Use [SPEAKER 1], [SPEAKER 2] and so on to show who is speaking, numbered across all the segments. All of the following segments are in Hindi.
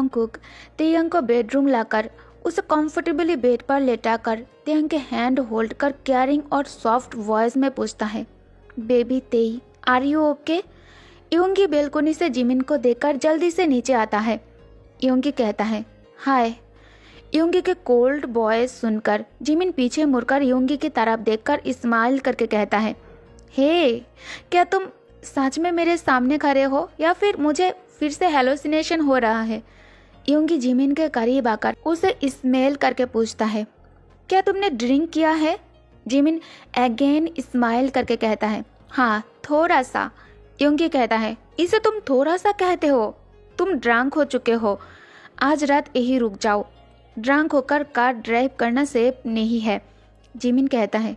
[SPEAKER 1] जॉन्गकुक तेयंग को बेडरूम लाकर उसे कंफर्टेबली बेड पर लेटाकर तेयंग के हैंड होल्ड कर केयरिंग और सॉफ्ट वॉइस में पूछता है, बेबी तेई, आर यू ओके? योंगी बेलकोनी से जिमिन को देखकर जल्दी से नीचे आता है। योंगी कहता है, हाय। योंगी के कोल्ड वॉइस सुनकर जिमिन पीछे मुड़कर योंगी की तरफ देखकर स्माइल करके कहता है, हे, क्या तुम सच में मेरे सामने खड़े हो या फिर मुझे फिर से हेलोसिनेशन हो रहा है? योंगी जिमिन के करीब आकर उसे स्मेल करके पूछता है, क्या तुमने ड्रिंक किया है? जिमिन अगेन स्माइल करके कहता है, हाँ थोड़ा सा। योंगी कहता है, इसे तुम थोड़ा सा कहते हो? तुम ड्रंक हो चुके हो। आज रात यही रुक जाओ। ड्रंक होकर कार ड्राइव करना सेफ नहीं है। जिमिन कहता है,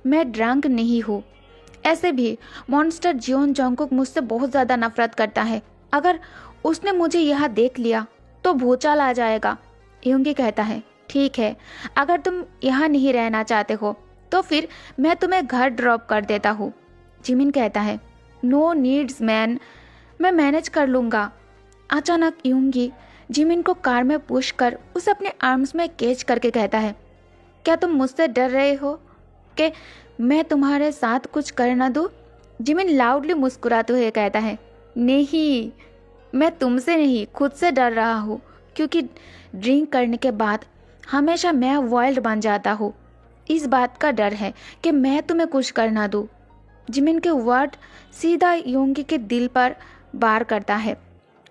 [SPEAKER 1] मैं ड्रंक नहीं हूँ। ऐसे भी मॉन्स्टर जियोन जॉन्गकुक मुझसे बहुत ज़्यादा नफरत करता है। अगर उसने मुझे यहाँ देख लिया तो भूचाल आ जाएगा। योंगी कहता है, ठीक है, अगर तुम यहाँ नहीं रहना चाहते हो तो फिर मैं तुम्हें घर ड्रॉप कर देता हूँ। जिमिन कहता है, नो नीड्स मैन, मैं मैनेज कर लूँगा। अचानक योंगी जिमिन को कार में पुश कर उसे अपने आर्म्स में कैच करके कहता है, क्या तुम मुझसे डर रहे हो कि मैं तुम्हारे साथ कुछ कर ना दूँ? जिमिन लाउडली मुस्कुराते हुए कहता है, नहीं, मैं तुमसे नहीं खुद से डर रहा हूँ, क्योंकि ड्रिंक करने के बाद हमेशा मैं वाइल्ड बन जाता हूँ। इस बात का डर है कि मैं तुम्हें कुछ कर ना दूँ। जिमिन के वर्ड सीधा योंगी के दिल पर वार करता है।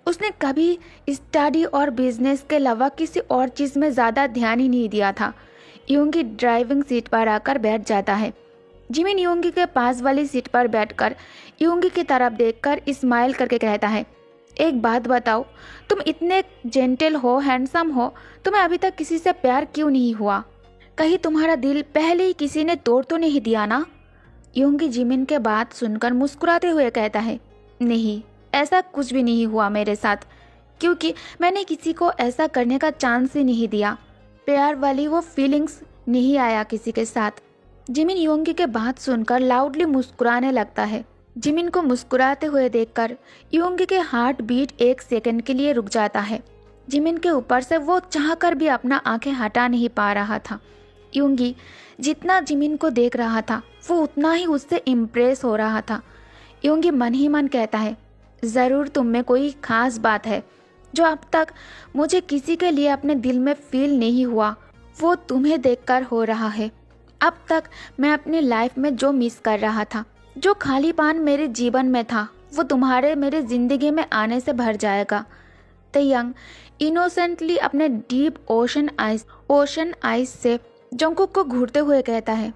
[SPEAKER 1] उसने कभी स्टडी और बिजनेस के अलावा किसी और चीज़ में ज़्यादा ध्यान ही नहीं दिया था। योंगी ड्राइविंग सीट पर आकर बैठ जाता है। जिमिन योंगी के पास वाली सीट पर बैठकर योंगी की तरफ देखकर स्माइल करके कहता है, एक बात बताओ, तुम इतने जेंटल हो, हैंडसम हो, तुम्हें अभी तक किसी से प्यार क्यों नहीं हुआ? कहीं तुम्हारा दिल पहले ही किसी ने तोड़ तो नहीं दिया ना? योंगी जिमिन के बात सुनकर मुस्कुराते हुए कहता है, नहीं, ऐसा कुछ भी नहीं हुआ मेरे साथ, क्योंकि मैंने किसी को ऐसा करने का चांस ही नहीं दिया। प्यार वाली वो फीलिंग्स नहीं आया किसी के साथ। जिमिन योंगी के बात सुनकर लाउडली मुस्कुराने लगता है। जिमिन को मुस्कुराते हुए देखकर योंगी के हार्ट बीट एक सेकंड के लिए रुक जाता है। जिमिन के ऊपर से वो चाहकर भी अपना आंखें हटा नहीं पा रहा था। योंगी जितना जिमिन को देख रहा था वो उतना ही उससे इम्प्रेस हो रहा था। योंगी मन ही मन कहता है, ज़रूर तुम में कोई खास बात है जो अब तक मुझे किसी के लिए अपने दिल में फील नहीं हुआ, वो तुम्हें देखकर हो रहा है। अब तक मैं अपनी लाइफ में जो मिस कर रहा था, जो खालीपन मेरे जीवन में था, वो तुम्हारे मेरे ज़िंदगी में आने से भर जाएगा। तेयंग इनोसेंटली अपने डीप ओशन आइज से जॉन्गकुक को घूरते हुए कहता है,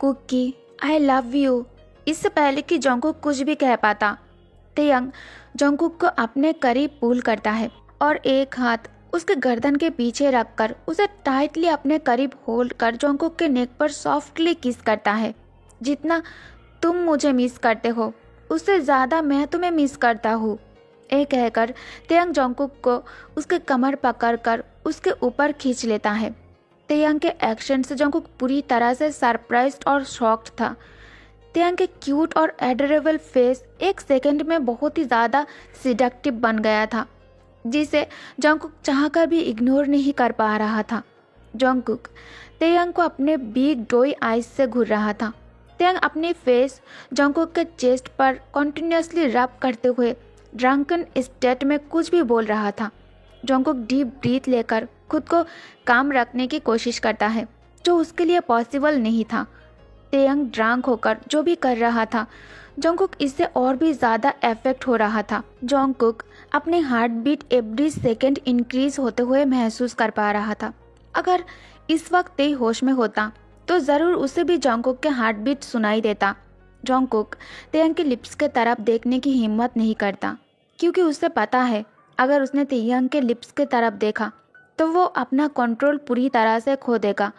[SPEAKER 1] कुकी, आई लव यू। इससे पहले कि जॉन्गकुक कुछ भी कह पाता, तेयंग जॉन्गकुक को अपने करीब पुल करता है और एक हाथ उसके गर्दन के पीछे रखकर उसे टाइटली अपने करीब होल्ड कर जॉन्गकुक के नेक पर सॉफ्टली किस करता है। जितना तुम मुझे मिस करते हो उससे ज़्यादा मैं तुम्हें मिस करता हूँ। ये कहकर तेयंग जॉन्गकुक को उसके कमर पकड़कर उसके ऊपर खींच लेता है। तेयंग के एक्शन से जॉन्गकुक पूरी तरह से सरप्राइज्ड और शॉक्ड था। तेयंग के क्यूट और एडोरेबल फेस एक सेकंड में बहुत ही ज़्यादा सिडक्टिव बन गया था, जिसे जॉन्गकुक चाहकर भी इग्नोर नहीं कर पा रहा था। जॉन्गकुक तेयंग को अपने बिग डोई आइज से घूर रहा था। तेयंग अपनी फेस जॉन्गकुक के चेस्ट पर कॉन्टिन्यूसली रब करते हुए ड्रंकन स्टेट में कुछ भी बोल रहा था। जॉन्गकुक डीप ब्रीथ लेकर खुद को काम रखने की कोशिश करता है, जो उसके लिए पॉसिबल नहीं था। तेयंग ड्रंक होकर जो भी कर रहा था, जॉन्गकुक इससे और भी ज़्यादा अफेक्ट हो रहा था। जॉन्गकुक अपने heart beat every second increase होते हुए महसूस कर पा रहा था। अगर इस वक्त तेई होश में होता तो ज़रूर उसे भी जॉन्गकुक के हार्ट बीट सुनाई देता। जॉन्गकुक तेयंग के लिप्स के तरफ देखने की हिम्मत नहीं करता, क्योंकि उसे पता है अगर उसने तेयंग के लिप्स के तरफ देखा तो वो अपना कंट्रोल पूरी तरह से खो देगा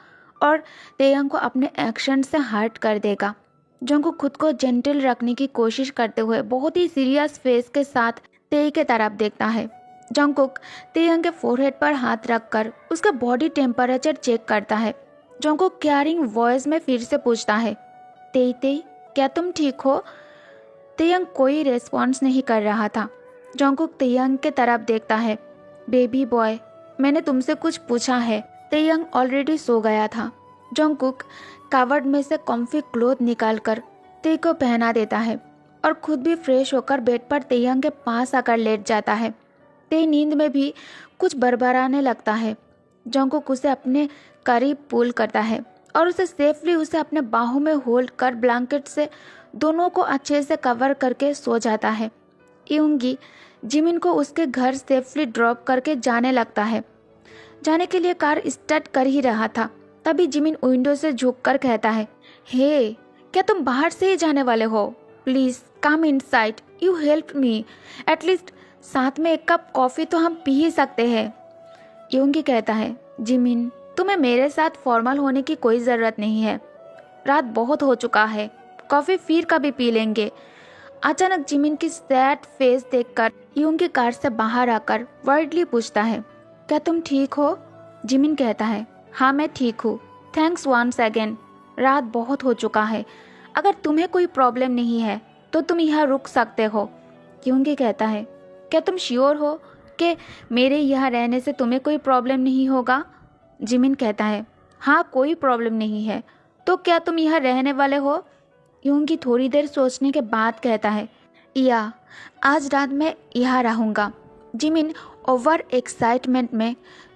[SPEAKER 1] और तेयंग को अपने एक्शन से हर्ट कर देगा। जॉन्गकुक खुद को जेंटल रखने की कोशिश करते हुए बहुत ही सीरियस फेस के साथ तेई के तरफ देखता है। जॉन्गकुक तेयंग के फोरहेड पर हाथ रखकर उसका बॉडी टेम्परेचर चेक करता है। जॉन्गकुक केयरिंग वॉइस में फिर से पूछता है, तेई तेई, क्या तुम ठीक हो? तेयंग कोई रेस्पॉन्स नहीं कर रहा था। जॉन्गकुक तेयंग के तरफ देखता है। बेबी बॉय, मैंने तुमसे कुछ पूछा है। तेयंग ऑलरेडी सो गया था। जंगकुक कबर्ड में से कॉम्फी क्लोथ निकालकर ते को पहना देता है और खुद भी फ्रेश होकर बेड पर तेयंग के पास आकर लेट जाता है। ते नींद में भी कुछ बड़बड़ाने लगता है। जंगकुक उसे अपने करीब पुल करता है और उसे सेफली उसे अपने बाहों में होल्ड कर ब्लैंकेट से दोनों को अच्छे से कवर करके सो जाता है। यूंगी जिमिन को उसके घर सेफली ड्रॉप करके जाने लगता है। जाने के लिए कार स्टार्ट कर ही रहा था, तभी जिमिन विंडो से झुककर कहता है, हे, क्या तुम बाहर से ही जाने वाले हो? Please come inside, you help me. At least साथ में एक कप कॉफी तो हम पी ही सकते हैं। यूंगी कहता है, जिमिन, तुम्हें मेरे साथ फॉर्मल होने की कोई ज़रूरत नहीं है। रात बहुत हो चुका है, कॉफ़ी फिर कभी पी लेंगे। अचानक जिमिन की सैड फेस देखकर यूंगी कार से बाहर आकर वर्डली पूछता है, क्या तुम ठीक हो? जिमिन कहता है, हाँ मैं ठीक हूँ, थैंक्स वंस अगेन। रात बहुत हो चुका है, अगर तुम्हें कोई प्रॉब्लम नहीं है तो तुम यहाँ रुक सकते हो। यूंगी कहता है, क्या तुम श्योर हो कि मेरे यहाँ रहने से तुम्हें कोई प्रॉब्लम नहीं होगा? जिमिन कहता है, हाँ कोई प्रॉब्लम नहीं है। तो क्या तुम यहाँ रहने वाले हो? यूंगी थोड़ी देर सोचने के बाद कहता है, या आज रात मैं यहाँ रहूँगा। जिमिन ओवर एक्साइटमेंट में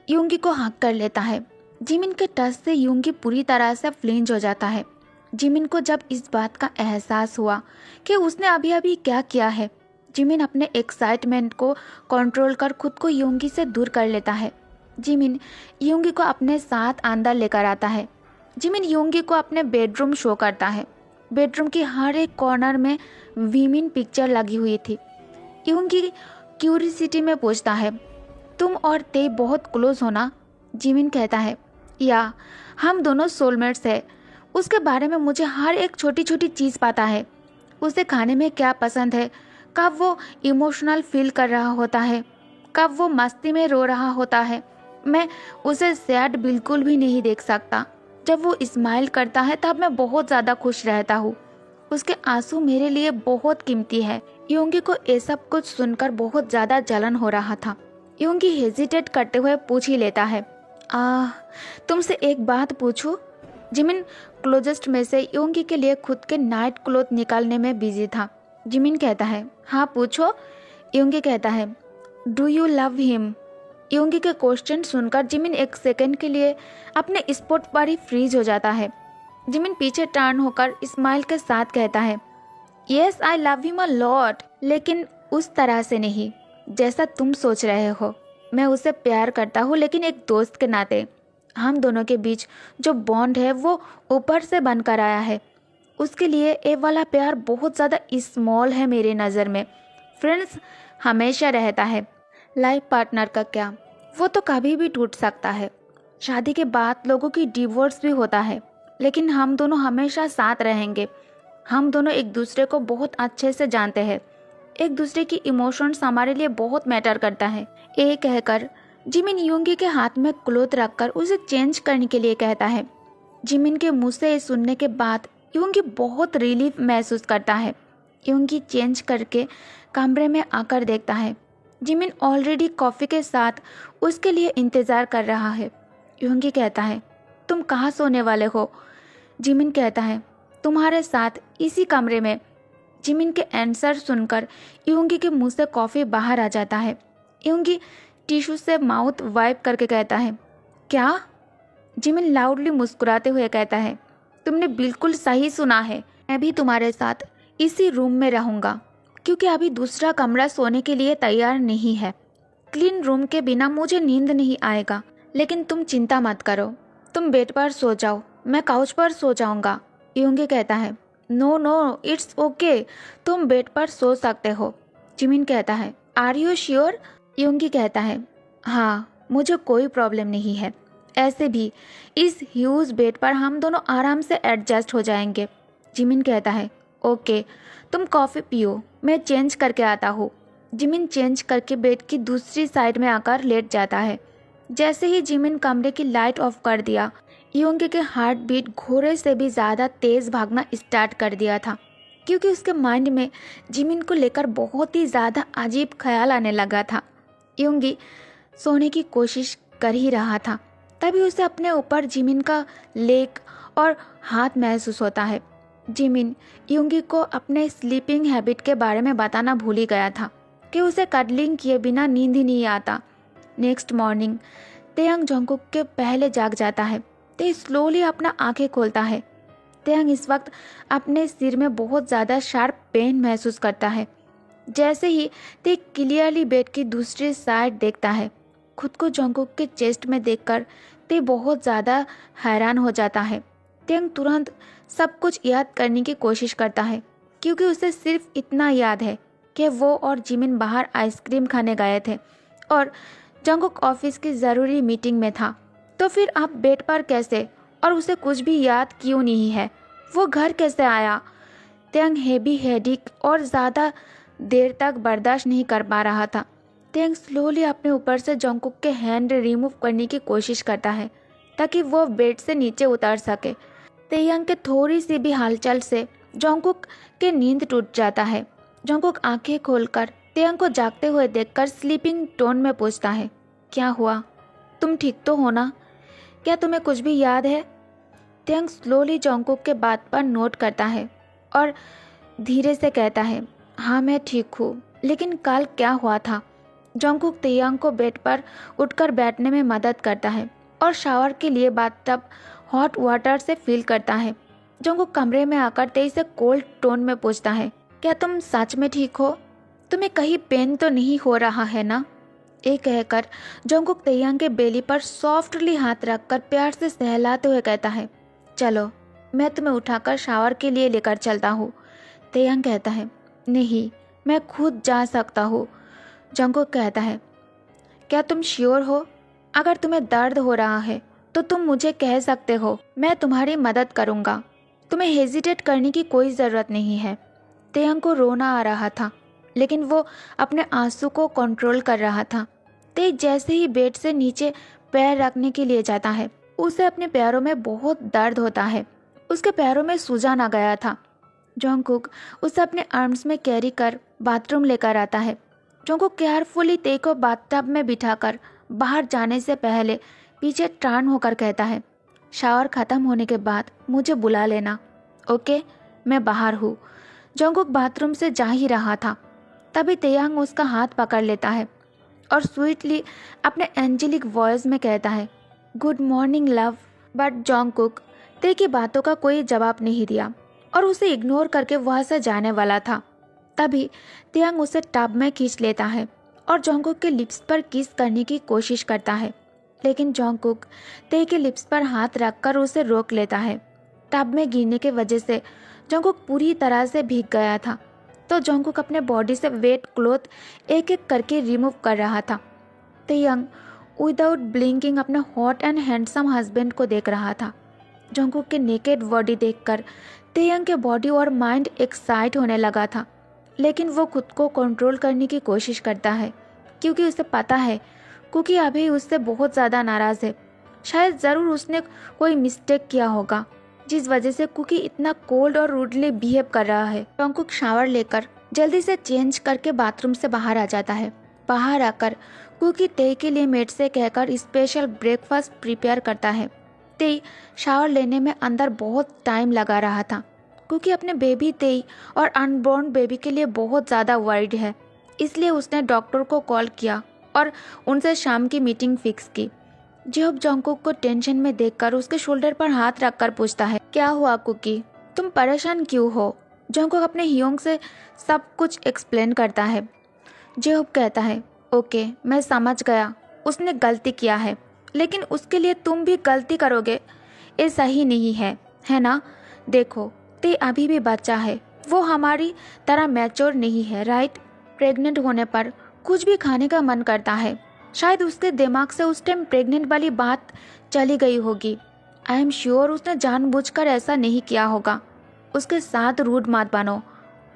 [SPEAKER 1] यूंगी को हक कर लेता है। जिमिन के टच से यूंगी पूरी तरह से फ्लिंच हो जाता है। जिमिन को जब इस बात का एहसास हुआ कि उसने अभी अभी क्या किया है, जिमिन अपने एक्साइटमेंट को कंट्रोल कर खुद को यूंगी से दूर कर लेता है। जिमिन यूंगी को अपने साथ अंदर लेकर आता है। जिमिन यूंगी को अपने बेडरूम शो करता है। बेडरूम की हर एक कॉर्नर में वीमिन पिक्चर लगी हुई थी। यूंगी क्यूरियोसिटी में पूछता है, तुम और ते बहुत क्लोज हो ना? जिमिन कहता है, या हम दोनों सोलमेट्स हैं। उसके बारे में मुझे हर एक छोटी छोटी चीज़ पता है। उसे खाने में क्या पसंद है, कब वो इमोशनल फील कर रहा होता है, कब वो मस्ती में रो रहा होता है। मैं उसे सैड बिल्कुल भी नहीं देख सकता। जब वो स्माइल करता है तब मैं बहुत ज़्यादा खुश रहता हूँ। उसके आंसू मेरे लिए बहुत कीमती है। यूंगी को ये सब कुछ सुनकर बहुत ज़्यादा जलन हो रहा था। यूंगी हेजिटेट करते हुए पूछ ही लेता है, तुमसे एक बात पूछूं? जिमिन क्लोजेस्ट में से यूंगी के लिए खुद के नाइट क्लोथ निकालने में बिजी था। जिमिन कहता है, हाँ पूछो। यूंगी कहता है, डू यू लव हिम? यूंगी के क्वेश्चन सुनकर जिमिन एक सेकंड के लिए अपने स्पॉट पर ही फ्रीज हो जाता है। जिमिन पीछे टर्न होकर स्माइल के साथ कहता है, yes I love him a lot, लेकिन उस तरह से नहीं जैसा तुम सोच रहे हो। मैं उसे प्यार करता हूँ, लेकिन एक दोस्त के नाते। हम दोनों के बीच जो बॉन्ड है वो ऊपर से बनकर आया है। उसके लिए ये वाला प्यार बहुत ज़्यादा स्मॉल है मेरे नज़र में। फ्रेंड्स हमेशा रहता है, लाइफ पार्टनर का क्या, वो तो कभी भी टूट सकता है। शादी के बाद लोगों की डिवोर्स भी होता है, लेकिन हम दोनों हमेशा साथ रहेंगे। हम दोनों एक दूसरे को बहुत अच्छे से जानते हैं। एक दूसरे की इमोशंस हमारे लिए बहुत मैटर करता है। ये कहकर जिमिन यूंगी के हाथ में क्लोथ रखकर उसे चेंज करने के लिए कहता है। जिमिन के मुंह से ये सुनने के बाद यूंगी बहुत रिलीफ महसूस करता है। यूंगी चेंज करके कमरे में आकर देखता है। जिमिन ऑलरेडी कॉफ़ी के साथ उसके लिए इंतज़ार कर रहा है। यूंगी कहता है, तुम कहाँ सोने वाले हो? जिमिन कहता है, तुम्हारे साथ इसी कमरे में। जिमिन के आंसर सुनकर यूंगी के मुंह से कॉफ़ी बाहर आ जाता है। यूंगी टिश्यू से माउथ वाइप करके कहता है, क्या? जिमिन लाउडली मुस्कुराते हुए कहता है, तुमने बिल्कुल सही सुना है। मैं भी तुम्हारे साथ इसी रूम में रहूँगा, क्योंकि अभी दूसरा कमरा सोने के लिए तैयार नहीं है। क्लीन रूम के बिना मुझे नींद नहीं आएगा। लेकिन तुम चिंता मत करो, तुम बेड पर सो जाओ, मैं काउच पर सो जाऊँगा। यूंगी कहता है, नो नो इट्स ओके, तुम बेड पर सो सकते हो। जिमिन कहता है, आर यू श्योर? यूंगी कहता है, हाँ मुझे कोई प्रॉब्लम नहीं है। ऐसे भी इस ह्यूज बेड पर हम दोनों आराम से एडजस्ट हो जाएंगे। जिमिन कहता है, ओके तुम कॉफ़ी पियो, मैं चेंज करके आता हूँ। जिमिन चेंज करके बेड की दूसरी साइड में आकर लेट जाता है। जैसे ही जिमिन कमरे की लाइट ऑफ कर दिया, यूंगी के हार्ट बीट घोड़े से भी ज़्यादा तेज़ भागना स्टार्ट कर दिया था, क्योंकि उसके माइंड में जिमिन को लेकर बहुत ही ज़्यादा अजीब ख्याल आने लगा था। यूंगी सोने की कोशिश कर ही रहा था, तभी उसे अपने ऊपर जिमिन का लेग और हाथ महसूस होता है। जिमिन युंगी को अपने स्लीपिंग हैबिट के बारे में बताना भूल ही गया था कि उसे कडलिंग किए बिना नींद ही नहीं आता। नेक्स्ट मॉर्निंग तेयंग जोंगकुक के पहले जाग जाता है। ते स्लोली अपना आंखें खोलता है। तेयंग इस वक्त अपने सिर में बहुत ज़्यादा शार्प पेन महसूस करता है। जैसे ही ते क्लियरली बेड की दूसरी साइड देखता है, खुद को जोंगकुक के चेस्ट में देखकर ते बहुत ज़्यादा हैरान हो जाता है। तेयंग तुरंत सब कुछ याद करने की कोशिश करता है, क्योंकि उसे सिर्फ इतना याद है कि वो और जिमिन बाहर आइसक्रीम खाने गए थे और जोंगकुक ऑफिस की ज़रूरी मीटिंग में था। तो फिर आप बेड पर कैसे, और उसे कुछ भी याद क्यों नहीं है? वो घर कैसे आया? तेयंग हेवी हेडेक और ज़्यादा देर तक बर्दाश्त नहीं कर पा रहा था। तेयंग स्लोली अपने ऊपर से जोंगकुक के हैंड रिमूव करने की कोशिश करता है ताकि वो बेड से नीचे उतर सके। तेयंग के थोड़ी सी भी हलचल से जोंगकुक के नींद टूट जाता है। जोंगकुक आंखें खोलकर तेयंग को जागते हुए देखकर स्लीपिंग टोन में पूछता है, क्या हुआ? तुम ठीक तो हो ना? क्या तुम्हें कुछ भी याद है? तेयंग स्लोली जोंगकुक के बात पर नोट करता है और धीरे से कहता है, हाँ मैं ठीक हूँ, लेकिन कल क्या हुआ था? जोंगकुक तेयंग को बेड पर उठकर बैठने में मदद करता है और शावर के लिए बाथटब हॉट वाटर से फिल करता है। जोंगकुक कमरे में आकर तेई से कोल्ड टोन में पूछता है, क्या तुम सच में ठीक हो? तुम्हें कहीं पेन तो नहीं हो रहा है ना? ये कहकर जोंगकुक तेयंग के बेली पर सॉफ्टली हाथ रखकर प्यार से सहलाते हुए कहता है, चलो मैं तुम्हें उठाकर शावर के लिए लेकर चलता हूँ। तेयंग कहता है, नहीं मैं खुद जा सकता हूँ। जोंगकुक कहता है, क्या तुम श्योर हो? अगर तुम्हें दर्द हो रहा है तो तुम मुझे कह सकते हो, मैं तुम्हारी मदद करूँगा। तुम्हें हेजिटेट करने की कोई ज़रूरत नहीं है। तेयंग को रोना आ रहा था, लेकिन वो अपने आंसू को कंट्रोल कर रहा था। ते जैसे ही बेड से नीचे पैर रखने के लिए जाता है, उसे अपने पैरों में बहुत दर्द होता है। उसके पैरों में सूजन आ गया था। जोंगकुक उसे अपने आर्म्स में कैरी कर बाथरूम लेकर आता है। जोंगकुक केयरफुली ते को बाथटब में बिठाकर बाहर जाने से पहले पीछे टर्न होकर कहता है, शावर ख़त्म होने के बाद मुझे बुला लेना, ओके? मैं बाहर हूँ। जोंगकुक बाथरूम से जा ही रहा था, तभी तेयंग उसका हाथ पकड़ लेता है और स्वीटली अपने एंजेलिक वॉइस में कहता है, good morning love. But Jungkook ते की बातों का कोई जवाब नहीं दिया और उसे इग्नोर करके वहाँ से जाने वाला था। तभी तेयंग उसे टब में खींच लेता है और जोंगकुक के लिप्स पर किस करने की कोशिश करता है, लेकिन जोंगकुक ते के लिप्स पर हाथ रखकर उसे रोक लेता है। टब में गिरने की वजह से जोंगकुक पूरी तरह से भीग गया था, तो जोंगकुक अपने बॉडी से वेट क्लॉथ एक एक करके रिमूव कर रहा था। तेयंग विदाउट ब्लिंकिंग अपने हॉट एंड हैंडसम हस्बैंड को देख रहा था। जोंगकुक के नेकेड बॉडी देखकर तेयंग के बॉडी और माइंड एक्साइट होने लगा था, लेकिन वो खुद को कंट्रोल करने की कोशिश करता है, क्योंकि उसे पता है कुकी अभी उससे बहुत ज़्यादा नाराज़ है। शायद ज़रूर उसने कोई मिस्टेक किया होगा, जिस वजह से कुकी इतना कोल्ड और रूडली बिहेव कर रहा है। जोंगकुक शावर लेकर जल्दी से चेंज करके बाथरूम से बाहर आ जाता है। बाहर आकर कुकी ते के लिए मेड से कहकर स्पेशल ब्रेकफास्ट प्रिपेयर करता है। ते शावर लेने में अंदर बहुत टाइम लगा रहा था, क्योंकि अपने बेबी तेई और अनबॉर्न बेबी के लिए बहुत ज़्यादा वर्ried है। इसलिए उसने डॉक्टर को कॉल किया और उनसे शाम की मीटिंग फिक्स की। जेहोब जोंगकुक को टेंशन में देखकर उसके शोल्डर पर हाथ रखकर पूछता है, क्या हुआ कुकी? तुम परेशान क्यों हो? जोंगकुक अपने हियोंग से सब कुछ एक्सप्लेन करता है। जेहोब कहता है, ओके मैं समझ गया, उसने गलती किया है, लेकिन उसके लिए तुम भी गलती करोगे, ये सही नहीं है, है ना? देखो ते अभी भी बच्चा है, वो हमारी तरह मैच्योर नहीं है, राइट? प्रेग्नेंट होने पर कुछ भी खाने का मन करता है। शायद उसके दिमाग से उस टाइम प्रेग्नेंट वाली बात चली गई होगी। आई एम श्योर उसने जानबूझकर ऐसा नहीं किया होगा। उसके साथ रूड मत बनो,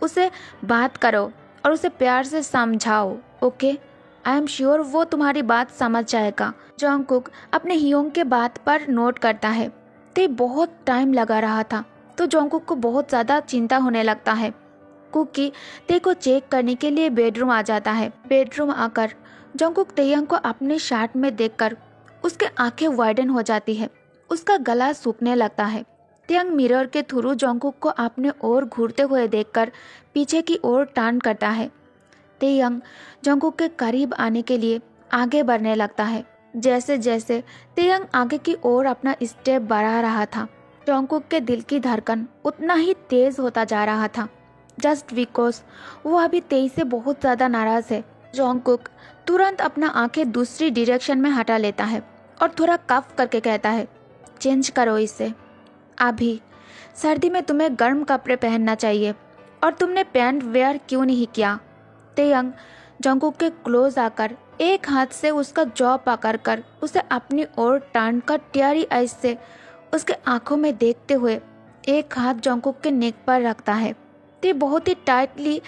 [SPEAKER 1] उसे बात करो और उसे प्यार से समझाओ, ओके? आई एम श्योर वो तुम्हारी बात समझ जाएगा। जोंगकुक अपने हियोंग के बात पर नोट करता है। ते बहुत टाइम लगा रहा था, तो जोंगकुक को बहुत ज़्यादा चिंता होने लगता है। कुकी ते को चेक करने के लिए बेडरूम आ जाता है। बेडरूम आकर जंगकुक तेयंग को अपने शर्ट में देखकर उसके आंखें वाइडन हो जाती है। उसका गला सूखने लगता है। तेयंग मिरर के थ्रू जंगकुक को अपने ओर घूरते हुए देखकर पीछे की ओर टर्न करता है। तेयंग जंगकुक के करीब आने के लिए आगे बढ़ने लगता है। जैसे जैसे तेयंग आगे की ओर अपना स्टेप बढ़ा रहा था, जंगकुक के दिल की धड़कन उतना ही तेज होता जा रहा था। जस्ट बिकॉज वो अभी तेई से बहुत ज़्यादा नाराज़ है। जंगकुक तुरंत अपना आंखें दूसरी डायरेक्शन में हटा लेता है और थोड़ा कफ करके कहता है, चेंज करो इसे। अभी सर्दी में तुम्हें गर्म कपड़े पहनना चाहिए और तुमने पैंट वेयर क्यों नहीं किया। तेयंग जंगकुक के क्लोज आकर एक हाथ से उसका जॉ पकड़कर उसे अपनी ओर टर्न कर टेरी आइज से उसके आंखों में देखते हुए एक हाथ जंगकुक के नेक पर रखता है। ते बहुत ही टाइटली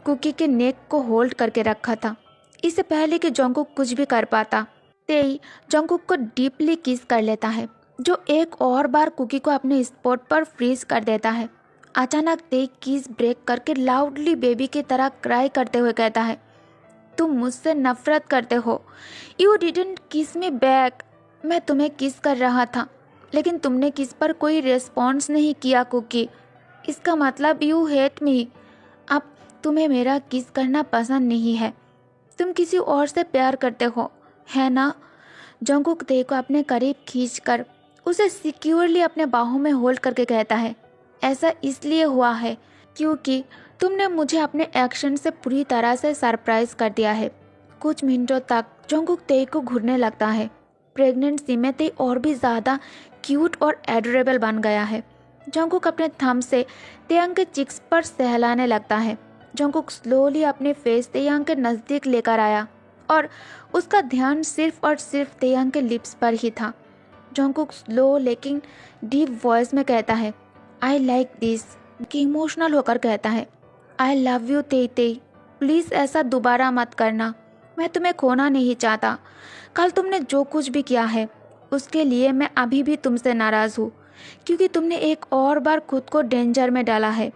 [SPEAKER 1] कुकी के नेक को होल्ड करके रखा था, इससे पहले कि जंगकुक कुछ भी कर पाता। तेई जंगकुक को डीपली किस कर लेता है, जो एक और बार कुकी को अपने स्पॉट पर फ्रीज कर देता है। अचानक तेई किस ब्रेक करके लाउडली बेबी की तरह क्राई करते हुए कहता है, तुम मुझसे नफरत करते हो। यू डिडंट किस मी बैक। मैं तुम्हें किस कर रहा था लेकिन तुमने किस पर कोई रिस्पॉन्स नहीं किया कुकी। इसका मतलब यू हेट मी। अब तुम्हें मेरा किस करना पसंद नहीं है। तुम किसी और से प्यार करते हो, है ना। जंगकुक तेई को अपने करीब खींचकर उसे सिक्योरली अपने बाहों में होल्ड करके कहता है, ऐसा इसलिए हुआ है क्योंकि तुमने मुझे अपने एक्शन से पूरी तरह से सरप्राइज कर दिया है। कुछ मिनटों तक जंगकुक तेई को घूरने लगता है। प्रेगनेंसी में तेई और भी ज़्यादा क्यूट और एडोरेबल बन गया है। जंगकुक अपने थंब से तेयंग के चिक्स पर सहलाने लगता है। जंगकुक स्लोली अपने फेस तेयंग के नज़दीक लेकर आया और उसका ध्यान सिर्फ और सिर्फ तेयंग के लिप्स पर ही था। जंगकुक स्लो लेकिन डीप वॉइस में कहता है, आई लाइक दिस। कि इमोशनल होकर कहता है, आई लव यू तेई तेई, प्लीज़ ऐसा दोबारा मत करना। मैं तुम्हें खोना नहीं चाहता। कल तुमने जो कुछ भी किया है उसके लिए मैं अभी भी तुमसे नाराज़ हूँ क्योंकि तुमने एक और बार खुद को डेंजर में डाला है।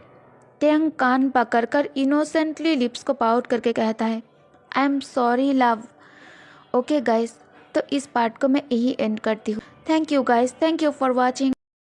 [SPEAKER 1] तेयंग कान पकड़कर इनोसेंटली लिप्स को पाउट करके कहता है, I am sorry love. Okay guys, तो इस पार्ट को मैं यही एंड करती हूँ। Thank you guys, thank you for watching.